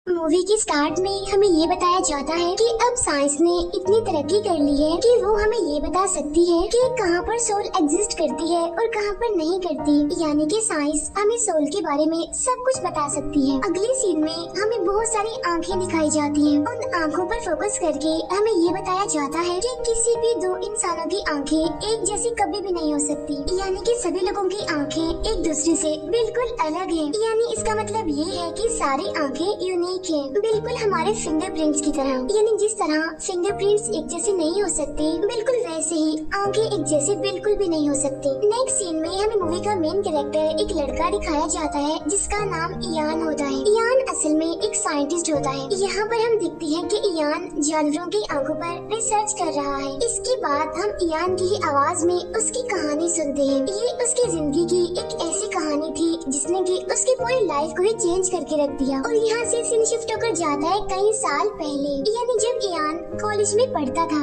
Movie के start में हमें ये बताया जाता है कि अब साइंस ने इतनी तरक्की कर ली है कि वो हमें ये बता सकती है कि कहाँ पर सोल एग्जिस्ट करती है और कहाँ पर नहीं करती। यानी कि साइंस हमें सोल के बारे में सब कुछ बता सकती है। अगले सीन में हमें बहुत सारी आंखें दिखाई जाती हैं। उन आंखों पर फोकस करके हमें ये बताया जाता है कि किसी भी दो इंसानों की आंखें एक जैसी कभी भी नहीं हो सकती। यानी कि सभी लोगों की आंखें एक दूसरे से बिल्कुल अलग है। यानी इसका मतलब ये है कि सारी आंखें यूनिक है, बिल्कुल हमारे फिंगरप्रिंट्स की तरह। यानी जिस तरह फिंगरप्रिंट्स एक जैसे नहीं हो सकते, बिल्कुल वैसे ही आंखें एक जैसे बिल्कुल भी नहीं हो सकती। नेक्स्ट सीन में हमें मूवी का मेन कैरेक्टर एक लड़का दिखाया जाता है जिसका नाम इयान होता है। इयान असल में एक साइंटिस्ट होता है। यहाँ पर हम देखते हैं कि इयान जानवरों की आंखों पर रिसर्च कर रहा है। इसके बाद हम इयान की आवाज में उसकी कहानी सुनते हैं। ये उसकी जिंदगी की एक ऐसी कहानी थी जिसने की उसकी पूरी लाइफ को ही चेंज करके रख दिया। और यहाँ से सीन शिफ्ट होकर जाता है कई साल पहले, यानी जब इयान कॉलेज में पढ़ता था।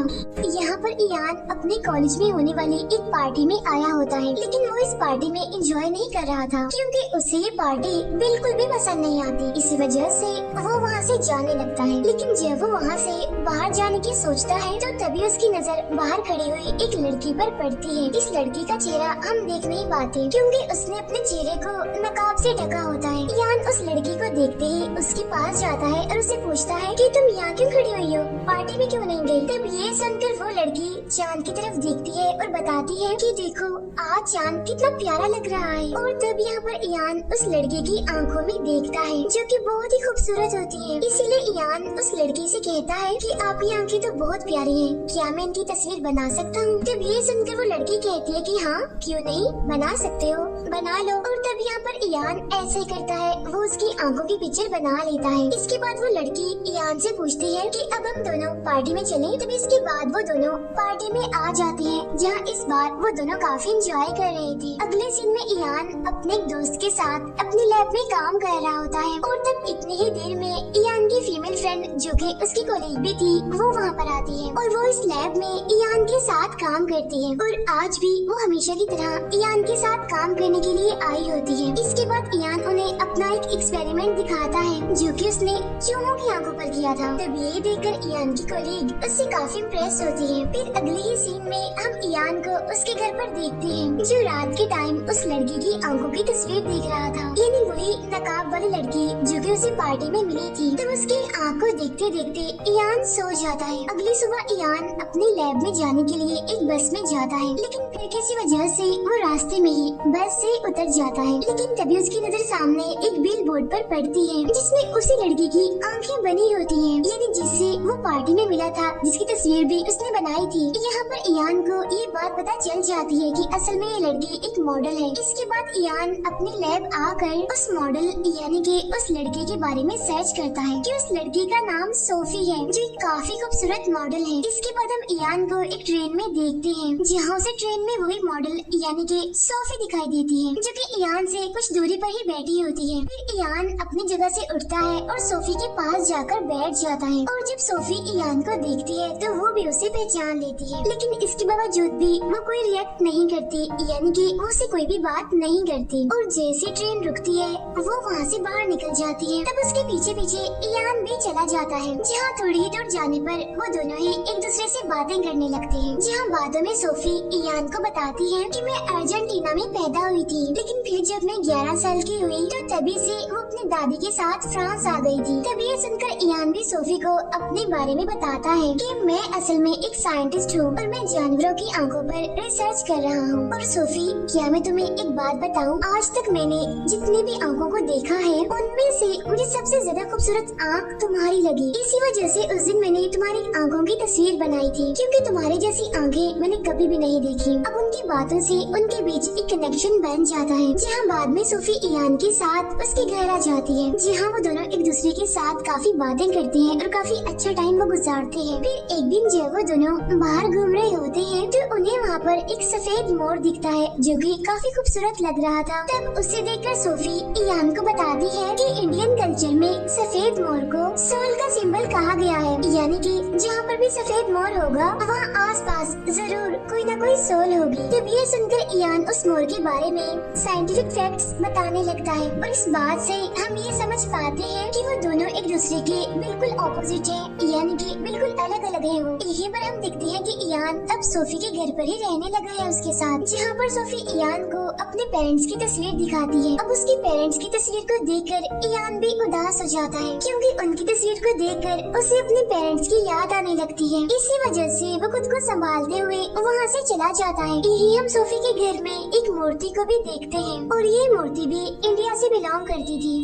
यहाँ पर इयान अपने कॉलेज में होने वाली एक पार्टी में आया होता है, लेकिन वो इस पार्टी में एंजॉय नहीं कर रहा था क्योंकि उसे ये पार्टी बिल्कुल भी पसंद नहीं आती। इसी वजह से वो वहाँ से जाने लगता है। लेकिन जब वो वहाँ से बाहर जाने की सोचता है तो तभी उसकी नजर बाहर खड़ी हुई एक लड़की पर पड़ती है। इस लड़की का चेहरा हम देख नहीं पाते क्योंकि उसने अपने चेहरे को नकाब से ढका होता है। इयान उस लड़की को देखते ही उसके पास जाता है और उसे पूछता है कि तुम यहाँ क्यों खड़ी हुई हो, पार्टी में क्यों नहीं गई। तब ये सुनकर वो लड़की चांद की तरफ देखती है और बताती है कि देखो आज चांद कितना प्यारा लग रहा है। और तब यहाँ पर इयान उस लड़के की आंखों में देखता है जो कि बहुत ही खूबसूरत होती है। इसीलिए इयान उस लड़की से कहता है कि आपकी आंखें तो बहुत प्यारी हैं, क्या मैं इनकी तस्वीर बना सकता हूँ। तब ये सुनकर वो लड़की कहती है कि हाँ क्यों नहीं, बना सकते हो, बना लो। और तब यहाँ पर इयान ऐसे ही करता है, वो उसकी आंखों की पिक्चर बना लेता है। इसके बाद वो लड़की इयान से पूछती है कि अब हम दोनों पार्टी में चलें। तब इसके बाद वो दोनों पार्टी में आ जाते हैं जहाँ इस बार वो दोनों काफी एंजॉय कर रहे थे। अगले सीन में इयान अपने एक दोस्त के साथ अपनी लैब में काम कर रहा होता है और तब इतनी ही देर में इयान की फीमेल फ्रेंड जो कि उसकी कॉलेज भी थी वो वहाँ पर आती है और वो इस लैब में इयान के साथ काम करती है और आज भी वो हमेशा की तरह इयान के साथ काम करने के लिए आई होती है। इसके बाद इयान उन्हें अपना एक एक्सपेरिमेंट दिखाता है जो कि उसने चूहों की आंखों पर किया था। तब ये देखकर इयान की कॉलीग उससे काफी इम्प्रेस होती है। फिर अगले ही सीन में हम इयान को उसके घर पर देखते हैं जो रात के टाइम उस लड़की की आंखों की तस्वीर देख रहा था, यानी वही नकाब वाली लड़की जो कि उसे पार्टी में मिली थी। तब उसकी आंख को देखते देखते इयान सो जाता है। अगली सुबह इयान अपनी लैब में जाने के लिए एक बस में जाता है, लेकिन फिर किसी वजह से वो रास्ते में ही बस से उतर जाता है। लेकिन तभी उसकी नजर सामने एक बिल बोर्ड पर पड़ती है जिसमें उसी लड़की की आंखें बनी होती हैं, यानी जिससे वो पार्टी में मिला था, जिसकी तस्वीर भी उसने बनाई थी। यहाँ पर इयान को ये बात पता चल जाती है कि असल में ये लड़की एक मॉडल है। इसके बाद इयान अपनी लैब आकर उस मॉडल यानी कि उस लड़के के बारे में सर्च करता है कि उस लड़की का नाम सोफी है जो एक काफी खूबसूरत मॉडल है। इसके बाद हम इयान को एक ट्रेन में देखते हैं जहाँ से ट्रेन में वही मॉडल यानी कि सोफी दिखाई देती है जो कि इयान से कुछ दूरी पर ही बैठी होती है। फिर इयान अपनी जगह से उठता है और सोफी के पास जाकर बैठ जाता है और जब सोफी इयान को देखती है तो वो भी उसे पहचान लेती है, लेकिन इसके बावजूद भी वो कोई रिएक्ट नहीं करती, यानी कि वो उससे कोई भी बात नहीं करती। और जैसे ट्रेन रुकती है वो वहाँ से बाहर निकल जाती है। तब उसके पीछे पीछे इयान भी चला जाता है जहाँ थोड़ी ही दूर जाने पर वो दोनों ही एक दूसरे से बातें करने लगते हैं। जहाँ बातों में सोफी इयान को बताती है कि मैं अर्जेंटीना में पैदा हुई थी, लेकिन फिर जब मैं 11 साल की हुई तो तभी से वो अपनी दादी के साथ फ्रांस आ गई थी। तभी ये सुनकर इयान भी सोफी को अपने बारे में बताता है कि मैं असल में एक साइंटिस्ट हूँ और मैं जानवरों की आंखों पर रिसर्च कर रहा हूँ। और सोफी क्या मैं तुम्हें एक बात बताऊँ, आज तक मैंने जितनी भी आंखों को देखा है उनमें से मुझे सबसे ज्यादा खूबसूरत आंख तुम्हारी लगी। इसी वजह से उस दिन मैंने तुम्हारी आंखों की तस्वीर बनाई थी क्योंकि तुम्हारी जैसी आंखें मैंने कभी भी नहीं देखी। अब उनकी बातों से उनके बीच एक कनेक्शन बन जाता है जहाँ बाद में सोफी इयान के साथ उसके घर आ जाती है जहाँ वो दोनों एक दूसरे के साथ काफी बातें करते हैं और काफी अच्छा टाइम वो गुजारते हैं। फिर एक दिन जब वो दोनों बाहर घूम रहे होते हैं तो उन्हें वहाँ पर एक सफेद मोर दिखता है जो कि काफी खूबसूरत लग रहा था। तब उसे देखकर सोफी इयान को बताती है कि इंडियन कल्चर में सफेद मोर को सोल का सिंबल जंगल कहा गया है, यानी कि जहाँ पर भी सफेद मोर होगा वहाँ आसपास जरूर कोई ना कोई सोल होगी। तब ये सुनकर इयान उस मोर के बारे में साइंटिफिक फैक्ट्स बताने लगता है और इस बात से हम ये समझ पाते हैं कि वो दोनों एक दूसरे के बिल्कुल ऑपोजिट हैं, यानी कि बिल्कुल अलग अलग हैं वो। यहीं पर हम देखते हैं कि इयान अब सोफी के घर पर ही रहने लगा है उसके साथ, जहाँ पर सोफी इयान को अपने पेरेंट्स की तस्वीर दिखाती है। अब उसके पेरेंट्स की तस्वीर को देखकर इयान भी उदास हो जाता है, क्योंकि उनकी तस्वीर को देखकर उसे अपने पेरेंट्स की याद आने लगती है। इसी वजह से वो खुद को संभालते हुए वहाँ से चला जाता है। यही हम सोफी के घर में एक मूर्ति को भी देखते हैं और ये मूर्ति भी इंडिया से बिलोंग करती थी।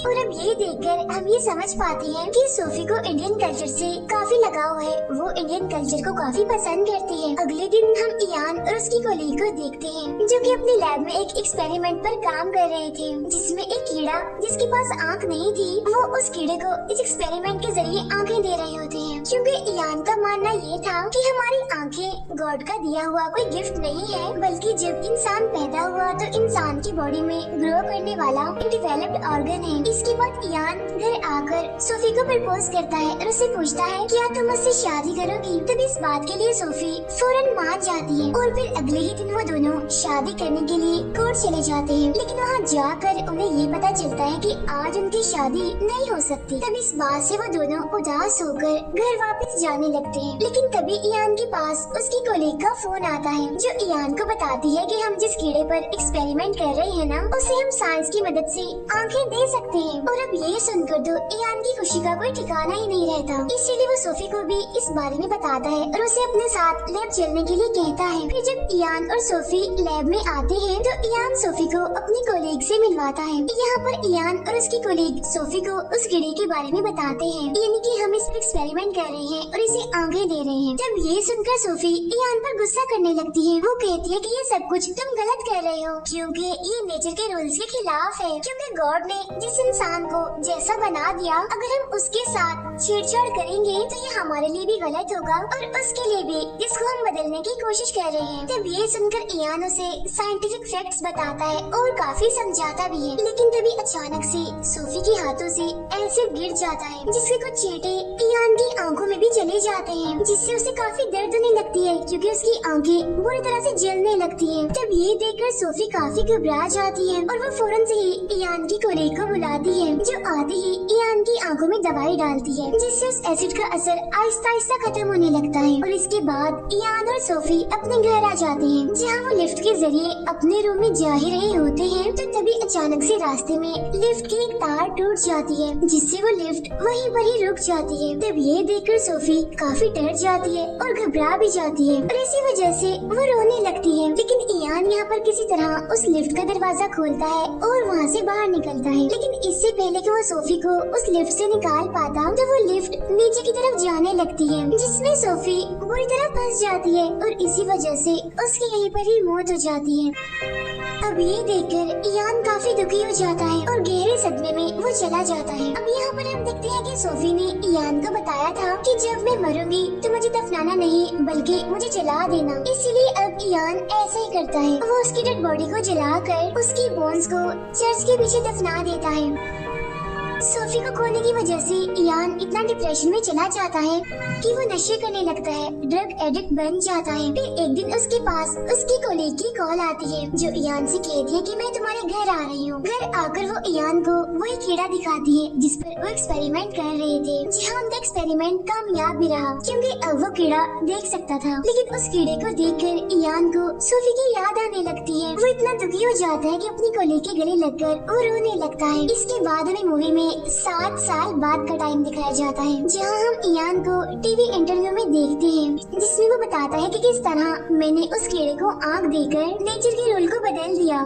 और अब ये देखकर हम ये समझ पाते हैं कि सोफी को इंडियन कल्चर से काफी लगाव है, वो इंडियन कल्चर को काफी पसंद करती है। अगले दिन हम इयान और उसकी कोलीग को देखते हैं जो कि अपनी लैब में एक एक्सपेरिमेंट पर काम कर रहे थे, जिसमें एक कीड़ा जिसके पास आँख नहीं थी वो उस कीड़े को इस एक्सपेरिमेंट के जरिए आँखें दे रहे होते हैं, क्योंकि इयान का मानना ये था कि हमारी आँखें गॉड का दिया हुआ कोई गिफ्ट नहीं है, बल्कि जब इंसान पैदा हुआ तो इंसान की बॉडी में ग्रो करने वाला डेवलप्ड ऑर्गन है। इसके बाद इयान घर आकर सोफी को प्रपोज करता है और उससे पूछता है क्या तुम मुझसे शादी करोगी। तब इस बात के लिए सोफी फौरन मान जाती है और फिर अगले ही दिन वो दोनों शादी करने के लिए कोर्ट चले जाते हैं। लेकिन वहाँ जाकर उन्हें ये पता चलता है कि आज उनकी शादी नहीं हो सकती। तब इस बात से वो दोनों उदास होकर घर वापस जाने लगते हैं। लेकिन तभी इयान के पास उसकी कोलीग का फोन आता है जो इयान को बताती है कि हम जिस कीड़े पर एक्सपेरिमेंट कर रहे हैं ना, उसे हम साइंस की मदद से आंखें दे सकते हैं। और अब ये सुनकर तो इयान की खुशी का कोई ठिकाना ही नहीं रहता, इसीलिए वो सोफी को भी इस बारे में बताता है और उसे अपने साथ लैब चलने के लिए कहता है। फिर जब इयान और सोफी लैब में आते हैं तो इयान सोफी को अपनी कोलीग से मिलवाता है। यहाँ पर इयान और उसकी कोलीग सोफी को उस कीड़े के बारे में बताते हैं, यानी कि हम इस पर एक्सपेरिमेंट कर रहे हैं और इसे आंखें दे रहे हैं। जब ये सुनकर सोफी इयान पर गुस्सा करने लगती है। वो कहती है कि ये सब कुछ तुम गलत कर रहे हो, क्योंकि ये नेचर के रूल्स के खिलाफ है, क्योंकि गॉड ने जिस इंसान को जैसा बना दिया अगर हम उसके साथ छेड़छाड़ करेंगे तो ये हमारे लिए भी गलत होगा और उसके लिए भी, जिसको हम बदलने की कोशिश कर रहे हैं। तब ये सुनकर इयान उसे साइंटिफिक फैक्ट्स बताता है और काफी समझाता भी है। लेकिन तभी अचानक से सोफी के हाथों से एसिड गिर जाता है, जिसके कुछ छींटे इयान की आंखों में भी चले जाते हैं, जिससे उसे काफी दर्द होने लगती है क्योंकि उसकी आंखें बुरी तरह से जलने लगती हैं। तब ये देखकर सोफी काफी घबरा जाती है और वो फौरन से ही इयान की कोलीग को बुलाती है, जो आते ही इयान की आंखों में दवाई डालती है, जिससे उस एसिड का असर आहिस्ता आहिस्ता खत्म होने लगता है। और इसके बाद इयान और सोफी अपने घर आ जाते हैं, जहाँ वो लिफ्ट के जरिए अपने रूम में जा ही रहे होते हैं। तो तभी अचानक से रास्ते में लिफ्ट की एक तार टूट जाती है, जिससे वो लिफ्ट वहीं पर ही रुक जाती है। तब ये देखकर सोफी काफी डर जाती है और घबरा भी जाती है और इसी वजह से वो रोने लगती है। लेकिन इयान यहाँ पर किसी तरह उस लिफ्ट का दरवाजा खोलता है और वहाँ से बाहर निकलता है। लेकिन इससे पहले कि वो सोफी को उस लिफ्ट से निकाल पाता तो वो लिफ्ट नीचे की तरफ जाने लगती है, जिसमें सोफी बुरी तरह फंस जाती है और इसी वजह से उसकी यहीं पर ही मौत हो जाती है। अब ये देखकर इयान काफी दुखी हो जाता है और गहरे सदमे में वो चला जाता है। अब यहाँ पर हम देखते हैं कि सोफी ने इयान को बताया था कि जब मैं मरूंगी तो मुझे दफनाना नहीं बल्कि मुझे जला देना। इसीलिए अब इयान ऐसा ही करता है, वो उसकी डेड बॉडी को जलाकर उसकी बोन्स को चर्च के पीछे दफना देता है। सोफी को खोने की वजह से इयान इतना डिप्रेशन में चला जाता है कि वो नशे करने लगता है, ड्रग एडिक्ट बन जाता है। फिर एक दिन उसके पास उसकी कोलीग की कॉल आती है जो इयान से कहती है कि मैं तुम्हारे घर आ रही हूँ। घर आकर वो इयान को वही कीड़ा दिखाती है जिस पर वो एक्सपेरिमेंट कर रहे थे। जहाँ उनका एक्सपेरिमेंट कामयाब भी रहा क्योंकि अब वो कीड़ा देख सकता था। लेकिन उस कीड़े को देखकर इयान को सोफी की याद आने लगती है। वो इतना दुखी हो जाता है कि अपनी कोलीग के गले लगकर वो रोने लगता है। इसके बाद हमें मूवी में 7 साल बाद का टाइम दिखाया जाता है, जहाँ हम इयान को टीवी इंटरव्यू में देखते हैं, जिसमें वो बताता है कि किस तरह मैंने उस कीड़े को आँख देकर नेचर के रूल को बदल दिया।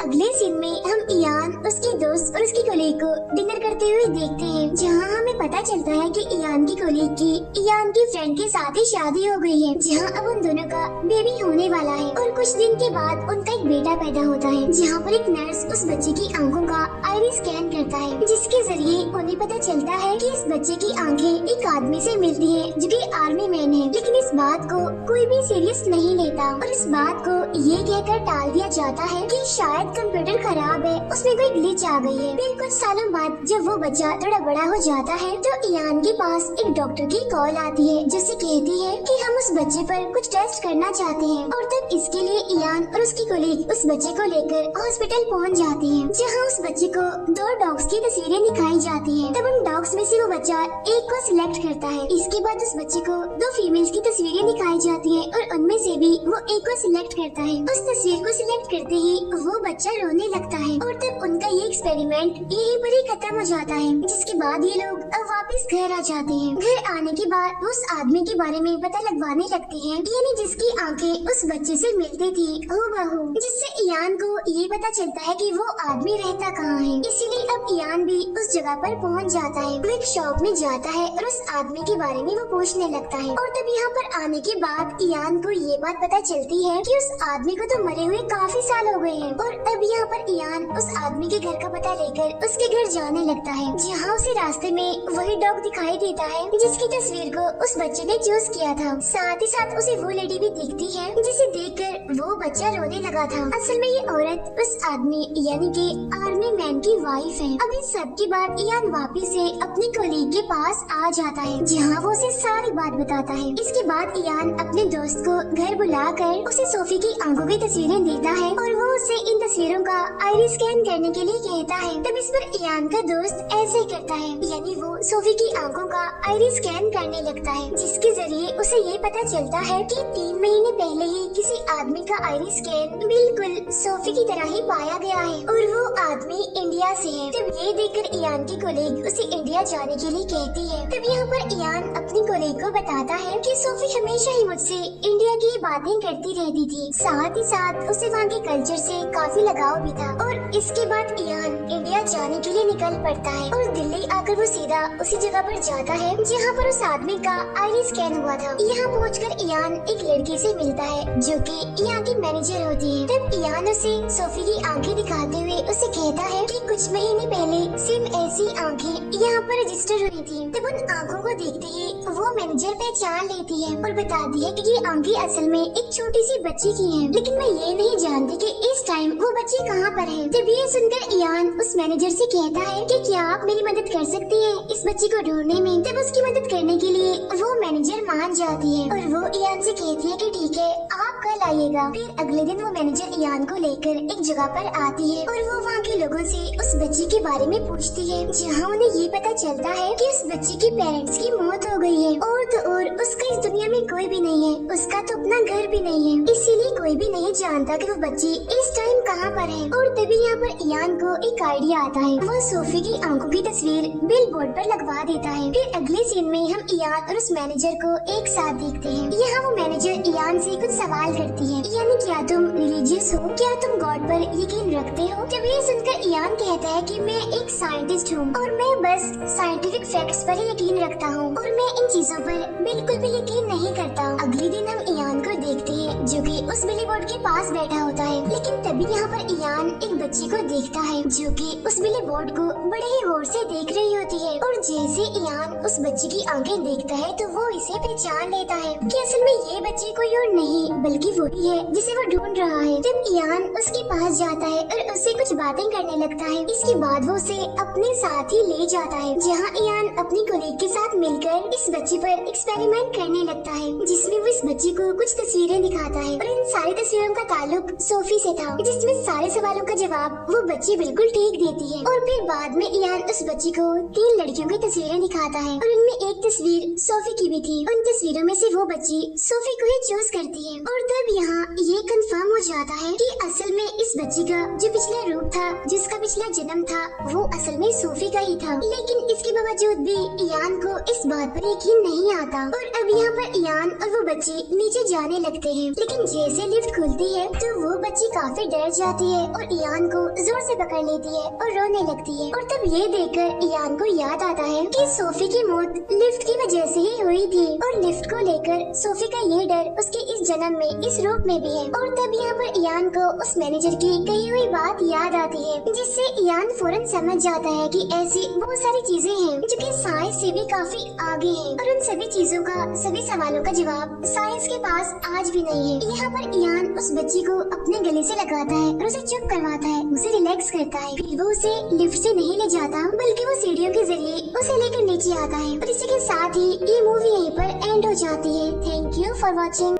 अगले सीन में हम इयान, उसके दोस्त और उसकी कोलीग को डिनर करते हुए देखते हैं, जहाँ हमें पता चलता है कि इयान की कोलीग की इयान की फ्रेंड के साथ ही शादी हो गई है, जहाँ अब उन दोनों का बेबी होने वाला है। और कुछ दिन के बाद उनका एक बेटा पैदा होता है, जहाँ पर एक नर्स उस बच्चे की आंखों का आईरिस स्कैन करता है, जिसके जरिए उन्हें पता चलता है कि इस बच्चे की आंखें एक आदमी से मिलती हैं, जो कि आर्मी मैन है। लेकिन इस बात को कोई भी सीरियस नहीं लेता और इस बात को ये कहकर टाल दिया जाता है कि शायद शायद कंप्यूटर खराब है, उसमें कोई ग्लिच आ गई है। फिर कुछ सालों बाद जब वो बच्चा थोड़ा बड़ा हो जाता है तो इयान के पास एक डॉक्टर की कॉल आती है जिससे कहती है कि हम उस बच्चे पर कुछ टेस्ट करना चाहते हैं। और तब इसके लिए इयान और उसकी कोलीग उस बच्चे को लेकर हॉस्पिटल पहुंच जाती हैं, जहां उस बच्चे को 2 डॉग्स की तस्वीरें दिखाई जाती हैं। तब उन डॉग्स में से वो बच्चा एक को सिलेक्ट करता है। इसके बाद उस बच्चे को 2 फीमेल्स की तस्वीरें दिखाई जाती हैं और उनमें से भी वो एक को सिलेक्ट करता है। उस तस्वीर को सिलेक्ट करते ही वो बच्चा रोने लगता है और तब उनका ये एक्सपेरिमेंट यहीं पर ही खत्म हो जाता है। जिसके बाद ये लोग अब वापस घर आ जाते हैं। घर आने के बाद वो उस आदमी के बारे में पता लगवाने लगते हैं, यानी जिसकी आंखें उस बच्चे से मिलती थी हूबहू, जिससे इयान को ये पता चलता है कि वो आदमी रहता कहाँ है। इसीलिए अब इयान भी उस जगह पर पहुंच जाता है। वो एक शॉप में जाता है और उस आदमी के बारे में वो पूछने लगता है। और तब यहाँ पर आने के बाद इयान को ये बात पता चलती है कि उस आदमी को तो मरे हुए काफी साल हो गए हैं। और अब यहाँ पर इयान उस आदमी के घर का पता लेकर उसके घर जाने लगता है, जहाँ उसे रास्ते में वही डॉग दिखाई देता है जिसकी तस्वीर को उस बच्चे ने चूज किया था। साथ ही साथ उसे वो लेडी भी दिखती है जिसे देखकर वो बच्चा रोने लगा था। असल में ये औरत उस आदमी यानी कि आर्मी मैन की वाइफ है। अब इस सब के बाद इयान वापिस से अपनी कोलीग के पास आ जाता है, जहाँ वो उसे सारी बात बताता है। इसके बाद इयान अपने दोस्त को घर बुलाकर उसे सोफी की आंखों की तस्वीरें देता है और वो उसे इन तस्वीरों का आईरिस स्कैन करने के लिए कहता है। तब इस पर इयान का दोस्त ऐसे ही करता है, यानी वो सोफी की आंखों का आईरिस स्कैन करने लगता है, जिसके जरिए उसे ये पता चलता है कि 3 महीने पहले ही किसी आदमी का आईरिस स्कैन बिल्कुल सोफी की तरह ही पाया गया है और वो आदमी इंडिया से है। तब ये देखकर इयान की कोलीग उसे इंडिया जाने के लिए कहती है। तब यहाँ पर इयान अपनी कोलीग को बताता है कि सोफी हमेशा ही मुझसे इंडिया की बातें करती रहती थी, साथ ही साथ उसे वहाँ के कल्चर से काफी लगाव भी था। और इसके बाद इयान इंडिया जाने के लिए निकल पड़ता है और दिल्ली आकर वो सीधा उसी जगह पर जाता है जहाँ पर उस आदमी का आईरिस स्कैन हुआ था। यहाँ पहुंचकर इयान एक लड़की से मिलता है जो कि यहाँ की मैनेजर होती है। तब इयान उसे सोफी की आंखें दिखाते हुए उसे कहता है कि कुछ महीने पहले सेम ऐसी आंखें यहाँ पर रजिस्टर हुई थी। तब उन आंखों को देखते ही वो मैनेजर पहचान लेती है और बताती है कि ये आंखें असल में एक छोटी सी बच्ची की हैं, लेकिन मैं ये नहीं जानती कि इस टाइम वो बच्ची कहाँ पर है। तब ये सुनकर इयान उस मैनेजर से कहता है कि क्या आप मेरी मदद कर सकती हैं इस बच्ची को ढूंढने में। तब उसकी मदद करने के लिए वो मैनेजर मान जाती है और वो इयान से कहती है कि ठीक है, आप कल आइएगा। फिर अगले दिन वो मैनेजर इयान को लेकर एक जगह पर आती है और वो वहाँ के लोगों से उस बच्ची के बारे में पूछती है, जहाँ उन्हें ये पता चलता है कि उस बच्ची के पेरेंट्स की मौत हो गई है और तो और उसका इस दुनिया में कोई भी नहीं है, उसका तो अपना घर भी नहीं है, इसीलिए कोई भी नहीं जानता कि वो बच्ची इस टाइम कहाँ पर है। और तभी यहाँ पर इयान को एक आइडिया आता है, वो सोफी की आंखों की तस्वीर बिल बोर्ड पर लगवा देता है। फिर अगले सीन में हम इयान और उस मैनेजर को एक साथ देखते हैं। यहाँ वो मैनेजर इयान से कुछ सवाल करती है, यानी क्या तुम रिलीजियस हो, क्या तुम गॉड पर यकीन रखते हो। जब ये सुनकर इयान कहता है कि मैं एक साइंटिस्ट हूँ और मैं बस साइंटिफिक फैक्ट्स पर ही यकीन रखता हूँ और मैं इन चीजों पर बिल्कुल भी यकीन नहीं करता। अगले दिन हम इयान को देखते हैं जो कि उस बिली बोर्ड के पास बैठा होता है, लेकिन तभी यहाँ पर इयान एक बच्ची को देखता है जो कि उस बिली बोर्ड को बड़े ही गौर से देख रही होती है। और जैसे इयान उस बच्ची की आंखें देखता है तो वो इसे पहचान लेता है कि असल में ये बच्ची कोई और नहीं बल्कि वही है जिसे वो ढूंढ रहा है। जब इयान उसके पास जाता है और उससे कुछ बातें करने लगता है, इसके बाद वो उसे अपने साथ ही ले जाता है, जहाँ इयान अपनी कोलीग के साथ मिलकर इस बच्ची पर एक्सपेरिमेंट करने लगता है, जिसमें वो इस बच्ची को कुछ तस्वीरें दिखाता है और इन सारी तस्वीरों का ताल्लुक सोफी से था, जिसमें सारे सवालों का जवाब वो बच्ची बिल्कुल ठीक देती है। और फिर बाद में इयान उस बच्ची को 3 लड़कियों की तस्वीरें दिखाता है और उनमें एक तस्वीर सोफी की भी थी। उन तस्वीरों में से वो बच्ची सोफी को ही चूज करती है। और तब यहाँ ये कंफर्म हो जाता है कि असल में इस बच्ची का जो पिछला रूप था, जिसका पिछला जन्म था, वो असल में सोफी का ही था। लेकिन इसके बावजूद भी इयान को इस बात पर यकीन नहीं आता। और अब यहाँ पर इयान और वो बच्ची नीचे जाने लगते हैं, लेकिन जैसे लिफ्ट खुलती है तो वो बच्ची काफी डर जाती है और इयान को जोर से पकड़ लेती है और रोने लगती है। और तब ये देखकर इयान को याद आता है कि सोफी की मौत लिफ्ट लिफ्ट की वजह से ही हुई थी और लिफ्ट को लेकर सोफी का ये डर उसके इस जन्म में इस रूप में भी है। और तब यहाँ पर इयान को उस मैनेजर की कही हुई बात याद आती है, जिससे इयान फौरन समझ जाता है कि ऐसी बहुत सारी चीजें हैं जो कि साइंस से भी काफी आगे हैं और उन सभी चीजों का, सभी सवालों का जवाब साइंस के पास आज भी नहीं है। यहाँ पर इयान उस बच्ची को अपने गले से लगाता है और उसे चुप करवाता है, उसे रिलैक्स करता है। फिर वो उसे लिफ्ट से नहीं ले जाता बल्कि वो सीढ़ियों के जरिए उसे लेकर नीचे आता है और इसी के साथ ही ये मूवी यहीं पर एंड हो जाती है। Thank you for watching.